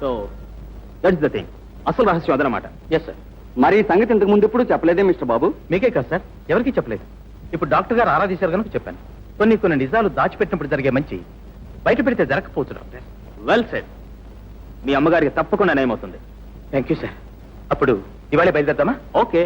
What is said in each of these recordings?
So that's the thing. అసలు రహస్యం అదనమాట. Yes sir. మరి ఈ సంగతి ఇంతకు ముందు ఎప్పుడు చెప్పలేదే మిస్టర్ బాబు? మీకే కాదు సార్, ఎవరికీ చెప్పలేదు. ఇప్పుడు డాక్టర్ గారు ఆరాధించారు కనుక చెప్పాను. కొన్ని నిజాలు దాచిపెట్టినప్పుడు జరిగే మంచి బయట పెడితే జరగకపోవచ్చు డాక్టర్. Well said. మీ అమ్మగారికి తప్పకుండా నయమవుతుంది. Thank you sir. అప్పుడు ఇవాళ బయలుదేరదామా? ఓకే.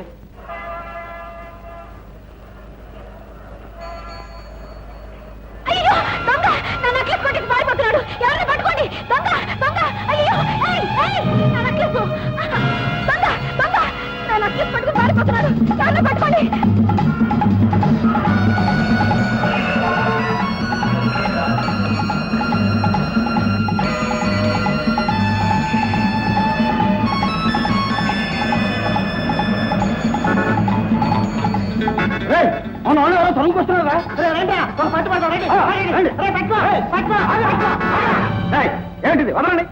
ఏంటిది? వదలండి.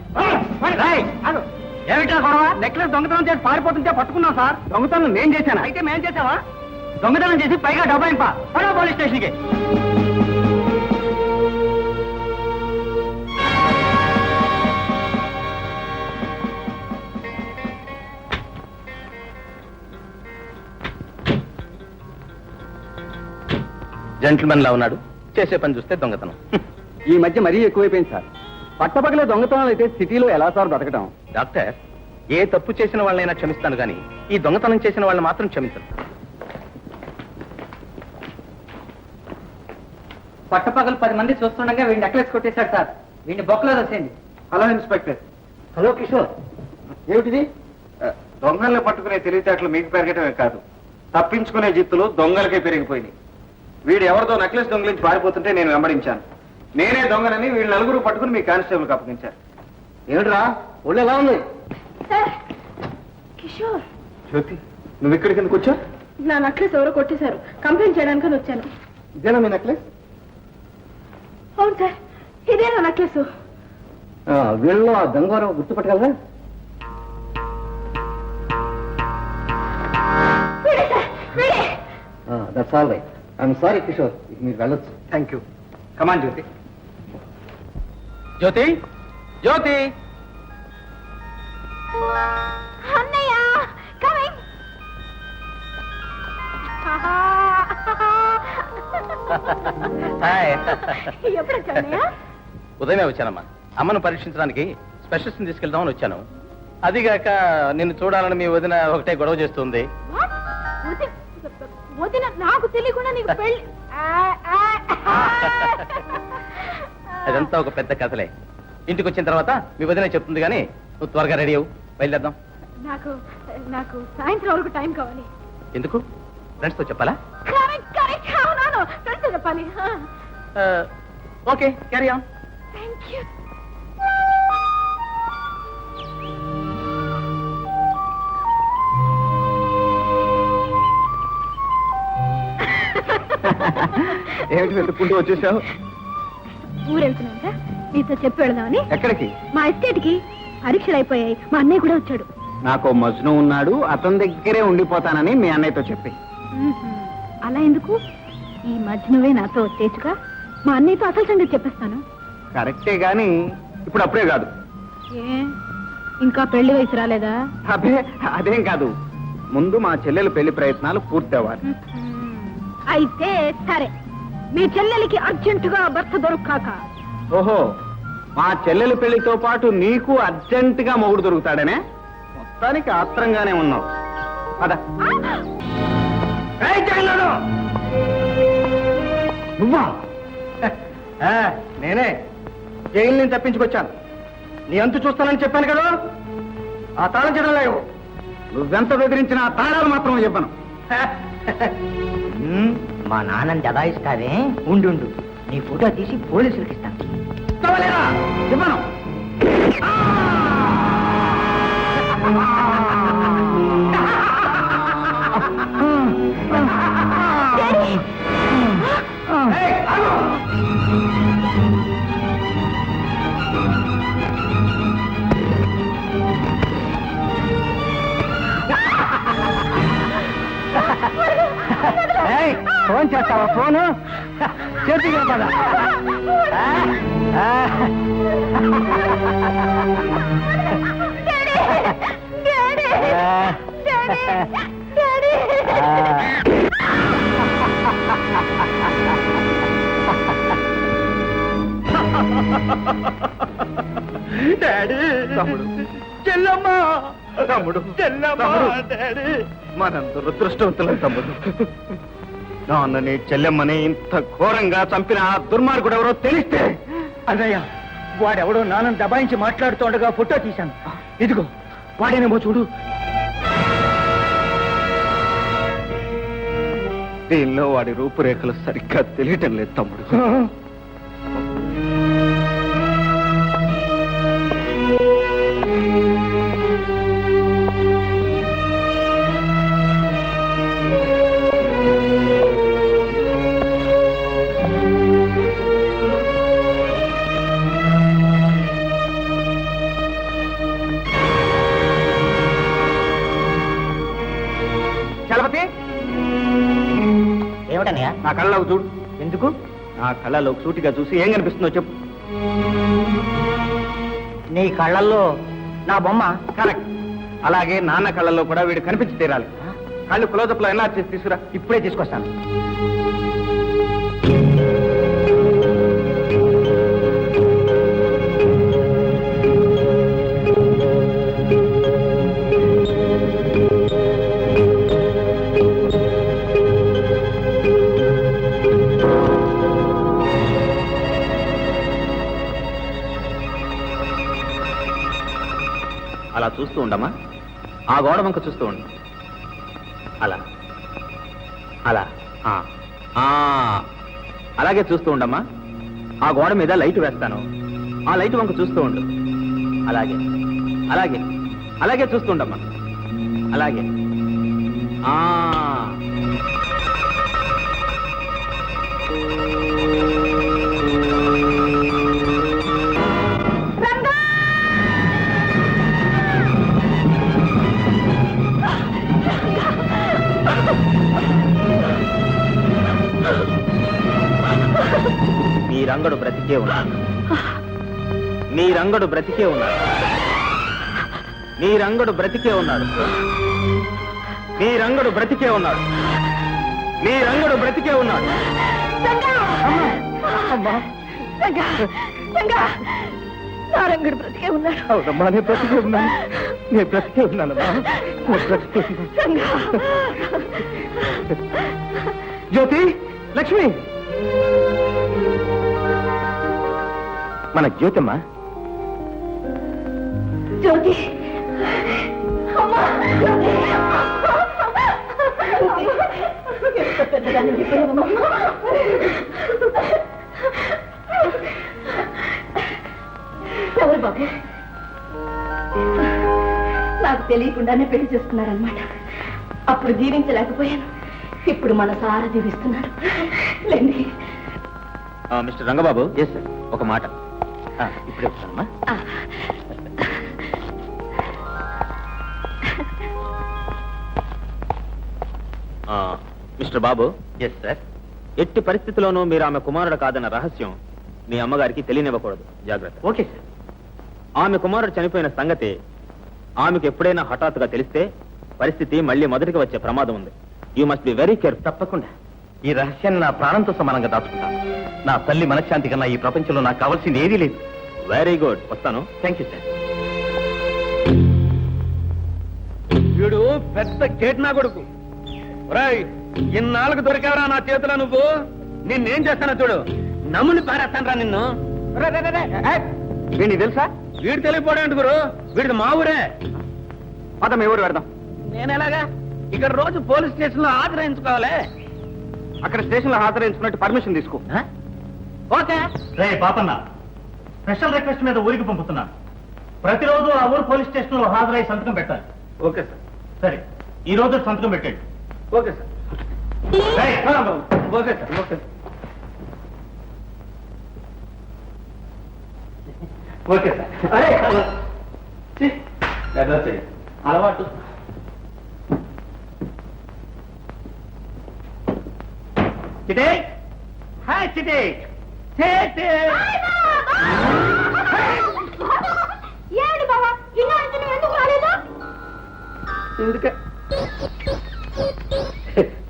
ఏమిటా గొడవ? నెక్లెస్ దొంగతనం చేసి పారిపోతుంటే పట్టుకున్నాం సార్. దొంగతనం నేను చేశాను. అయితే మేం చేసావా? దొంగతనం చేసి పైగా డబ్బాయింపా పోలీస్ స్టేషన్కి. జెంటిల్మెన్ లా ఉన్నాడు, చేసే పని చూస్తే దొంగతనం. ఈ మధ్య మరీ ఎక్కువైపోయింది సార్. పట్టపగలే దొంగతనాలు అయితే సిటీలో ఎలా సార్ బతకడం? డాక్టర్, ఏ తప్పు చేసిన వాళ్ళైనా క్షమిస్తాను కానీ ఈ దొంగతనం చేసిన వాళ్ళని మాత్రం క్షమించను. పట్టపగలు 10 మంది చూస్తుండగా వీడిని నెక్లెస్ కొట్టేశాడు సార్. వీడిని బొక్కలో దోసేయండి. Hello inspector. హలో కిషోర్. ఏమిటిది? దొంగల్ని పట్టుకునే తెలివితేటలు మీకు పెరగటమే కాదు, తప్పించుకునే జిత్తులు దొంగలకే పెరిగిపోయినాయి. వీడు ఎవరితో నెక్లెస్ దొంగలించి పారిపోతుంటే నేను వెంబడించాను. నేనే దొంగనని వీళ్ళు నలుగురు పట్టుకుని మీ కానిస్టేబుల్కి అప్పగించారు. ఏమిట్రా ఒళ్ళు ఎలా ఉంది? కిషోర్, జ్యోతి, నువ్వు ఇక్కడికి ఎందుకు వచ్చా? నా నెక్లెస్ ఎవరో కొట్టేశారు, కంప్లైంట్ చేయడానికి వచ్చాను. ఇదేనా మీ నెక్లెస్? అవును సార్, ఇదే నా నెక్లెస్. వీళ్ళు ఆ దొంగవారు గుర్తుపట్టగలరా? That's all right. I'm sorry Kishore, మీరు వెళ్ళొచ్చు. Thank you. Come on Jyothi. Jyothi, Jyothi. అన్నయ్య కమింగ్. హాయ్. ఎప్పుడు వచ్చావు అన్నయ్య? ఉదయమే వచ్చానమ్మా. అమ్మను పరీక్షించడానికి స్పెషలిస్ట్ని తీసుకెళ్దామని వచ్చాను. అదిగాక నిన్ను చూడాలని మీ వదిన ఒకటే గొడవ చేస్తుంది. వదిన నాకు తెలియకుండా నీకు పెళ్లి? అదంతా ఒక పెద్ద కథలే. ఇంటికి వచ్చిన తర్వాత మీ వదిన చెప్తుంది కానీ నువ్వు త్వరగా రెడీ అవ్వు, బయలుదేరదాం. నాకు నాకు సాయంత్రం వరకు టైం కావాలి. ఎందుకు? ఫ్రెండ్స్తో చెప్పాలా? అవునవును, ఫ్రెండ్స్తో చెప్పాలి. Okay, carry on. Thank you. ఏమిటి వెతుక్కుంటూ వచ్చేసావు? ఊరెళ్తున్నాం సార్, నీతో చెప్పి వెళదామని. ఎక్కడికి? మా ఎస్టేట్కి. పరీక్షలు అయిపోయాయి, మా అన్నయ్య కూడా వచ్చాడు. నాకు మజ్ను ఉన్నాడు, అతని దగ్గరే ఉండిపోతానని మీ అన్నయ్యతో చెప్పి. అలా ఎందుకు? ఈ మధ్యనవే నాతో వచ్చేచ్చుగా. మా అన్నయ్యతో అసలు సంగతి చెప్పేస్తాను. కరెక్టే గాని ఇప్పుడు అప్పుడే కాదు. ఏ ఇంకా పెళ్లి వయసు రాలేదా? అబ్బే అదేం కాదు, ముందు మా చెల్లెలు పెళ్లి ప్రయత్నాలు పూర్తి అవ్వాలి. అయితే సరే, మీ చెల్లెలికి అర్జెంటుగా భర్త దొరకాక. ఓహో, మా చెల్లెలు పెళ్లితో పాటు నీకు అర్జెంటుగా మొగుడు దొరుకుతాడనే? మొత్తానికి ఆత్రంగానే ఉన్నావు. పద. నువ్వా? నేనే జైలు నుంచి తప్పించుకొచ్చాను. నీ అంతు చూస్తానని చెప్పాను కదా. ఆ తాళం చెడం లేవు. నువ్వెంత బెదిరించినా ఆ తాళాలు మాత్రం చెప్పను. మా నాన్నని దబాయిస్తావే? ఉండు, నీ ఫోటో తీసి పోలీసులకి ఇస్తాను. చెప్పను. ఫోన్ చేస్తావా ఫోను చేతిగా పద డాడీ తమ్ముడు చెల్లమ్మ తమ్ముడు చెల్లమ్మ డాడీ మనంత దురదృష్టవంతులం తమ్ముడు నాన్నని చెల్లెమ్మని ఇంత ఘోరంగా చంపిన ఆ దుర్మార్గుడు ఎవరో తెలిస్తే అన్నయ్య వాడెవడో నాన్నని దబాయించి మాట్లాడుతుండగా ఫోటో తీశాను ఇదిగో వాడేనేమో చూడు దీనిలో వాడి రూపురేఖలు సరిగ్గా తెలియటం లేదు తమ్ముడు చలపతి ఏమిటన్నయ్య? నా కళ్ళలోకి చూడు ఎందుకు నా కళ్ళలోకి సూటిగా చూసి ఏం కనిపిస్తుందో చెప్పు నీ కళ్ళల్లో నా బొమ్మ. కరెక్ట్ అలాగే నాన్న కళ్ళల్లో కూడా వీడు కనిపించి తీరాలి కళ్ళు క్లోజప్ లో ఎలా చేసి తీసుకురా ఇప్పుడే తీసుకొస్తాను అలా చూస్తూ ఉండమ్మా ఆ గోడ వంక చూస్తూ ఉండు అలా అలా ఆ, ఆ. అలాగే చూస్తూ ఉండమ్మా ఆ గోడ మీద లైట్ వేస్తాను ఆ లైట్ వంక చూస్తూ ఉండు అలాగే అలాగే అలాగే చూస్తూ ఉండమ్మా అలాగే ఆ మీ రంగడు బ్రతికే ఉన్నాడు మీ రంగడు బ్రతికే ఉన్నాడు మీ రంగడు బ్రతికే ఉన్నాడు మీ రంగడు బ్రతికే ఉన్నాడు మీ రంగడు బ్రతికే ఉన్నాడు నారంగడు బ్రతికే ఉన్నాడు అవునమ్మా నేను బ్రతికే ఉన్నాను నేను బ్రతికే ఉన్నానమ్మా నేను బ్రతికే ఉన్నాను. జ్యోతి లక్ష్మి మన జ్యోతమ్మా జ్యోతి అమ్మా జ్యోతి ఎంత పెద్దదాన్ని విప్పలేదమ్మా. ఎవరు బాబు నాకు తెలియకుండానే పెళ్లి చేసుకున్నారనమాట అప్పుడు జీవించలేకపోయాను ఇప్పుడు మనసారా జీవిస్తున్నారు లేండి మిస్టర్ రంగబాబు ఎస్ సార్ ఒక మాట ఇప్పుడే వస్తానమ్మా మిస్టర్ బాబు ఎస్ సార్ ఎట్టి పరిస్థితిలోనూ మీరు ఆమె కుమారుడు కాదన్న రహస్యం మీ అమ్మగారికి తెలియనివ్వకూడదు జాగ్రత్త ఓకే సార్ ఆమె కుమారుడు చనిపోయిన సంగతి ఆమెకు ఎప్పుడైనా హఠాత్తుగా తెలిస్తే పరిస్థితి మళ్ళీ మొదటికి వచ్చే ప్రమాదం ఉంది you must be very careful తప్పకుండా ఈ రహస్యాన్ని నా ప్రాణంతో సమానంగా దాచుకుంటాను నా తల్లి మనశ్శాంతి కన్నా ఈ ప్రపంచంలో నాకు కావాల్సింది ఏదీ లేదు వెరీ గుడ్ వస్తాను థ్యాంక్ యూ సార్ వీడు పెద్ద కేట్నా కొడుకు రాయ్ ఇన్నాళ్ళకు దొరికావరా నా చేతిలో నువ్వు నిన్నేం చేస్తానో చూడు నమ్ముని పారేస్తానరా నిన్ను వీడిని తెలుసా వీడు తెలియపోవడం గురు వీడిది మా ఊరే పదం ఎవరు పెడదాం నేను ఎలాగా ఇక్కడ రోజు పోలీస్ స్టేషన్ లో ఆశ్రయించుకోవాలి అక్కడ స్టేషన్ లో హాజరైంచుకున్నట్టు పర్మిషన్ తీసుకో ఓకే రే పాపన్న స్పెషల్ రిక్వెస్ట్ మీద ఊరికి పంపుతున్నాను ప్రతిరోజు ఆ ఊరు పోలీస్ స్టేషన్ లో హాజరై సంతకం పెట్టాలి ఓకే సార్ సరే ఈ రోజు సంతకం పెట్టండి okay sir okay sir okay okay sir Chite hi Chite Chite ఏమిటి బావా ఇలా ఎందుకు రాలేదు ఎందుకే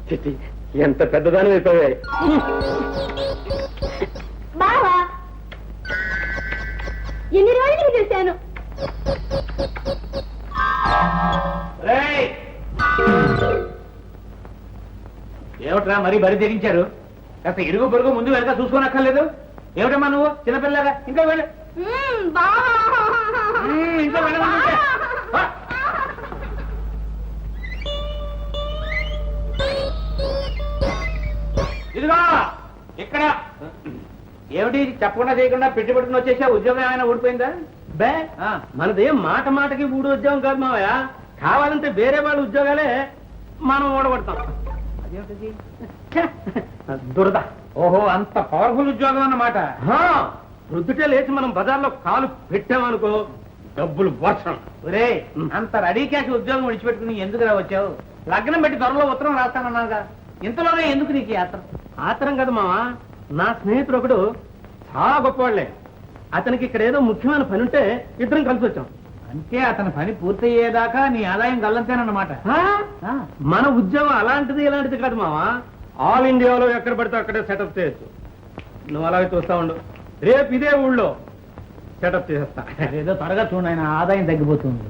చిట్టి ఎంత పెద్దదాని అయిపోయాయి బావా ఎన్ని రోజులు చూశాను ఏమిట్రా మరీ బరి తెగించారు కాస్త ఇరుగు పొరుగు ముందు వెనక చూసుకోనక్కర్లేదు ఏమిటమ్మా నువ్వు చిన్నపిల్లగా ఇంకా వెళ్ళి ఇంకా వెళ్ళమంటే ఇదిగో ఇక్కడ ఏమిటి చెప్పకుండా చేయకుండా పెట్టి పట్టుకుని వచ్చేసా ఉద్యోగం ఏమైనా ఊడిపోయిందా బే మనదేం మాట మాటకి ఊడి ఉద్యోగం కాదు మావయ్య కావాలంటే వేరే వాళ్ళ ఉద్యోగాలే మనం ఊడగొడతాం అదేమిటి దురద ఓహో అంత పవర్ఫుల్ ఉద్యోగం అన్నమాట వృద్ధుటే లేచి మనం బజార్లో కాలు పెట్టామనుకో డబ్బులు వర్షం ఒరే అంత రెడీ క్యాష్ ఉద్యోగం విడిచిపెట్టుకుని ఎందుకు వచ్చావు లగ్నం పెట్టి త్వరలో ఉత్తరం రాస్తానన్నాగా ఇంతలోనే ఎందుకు నీకు ఆత్రం ఆత్రం కదా మావా నా స్నేహితుడు ఒకడు చాలా గొప్పవాళ్లే అతనికి ఇక్కడ ఏదో ముఖ్యమైన పని ఉంటే ఇద్దరం కలిసి వచ్చాం అంటే అతని పని పూర్తయ్యేదాకా నీ ఆదాయం గల్లంతేనన్నమాట మన ఉద్యోగం అలాంటిది ఇలాంటిది కాదు మావా ఆల్ ఇండియాలో ఎక్కడ పడితే అక్కడే సెటప్ చేయొచ్చు నువ్వు అలాగే చూస్తా ఉండు రేపు ఇదే ఊళ్ళో సెటప్ చేసేస్తా ఏదో త్వరగా చూడండి ఆయన ఆదాయం తగ్గిపోతుంది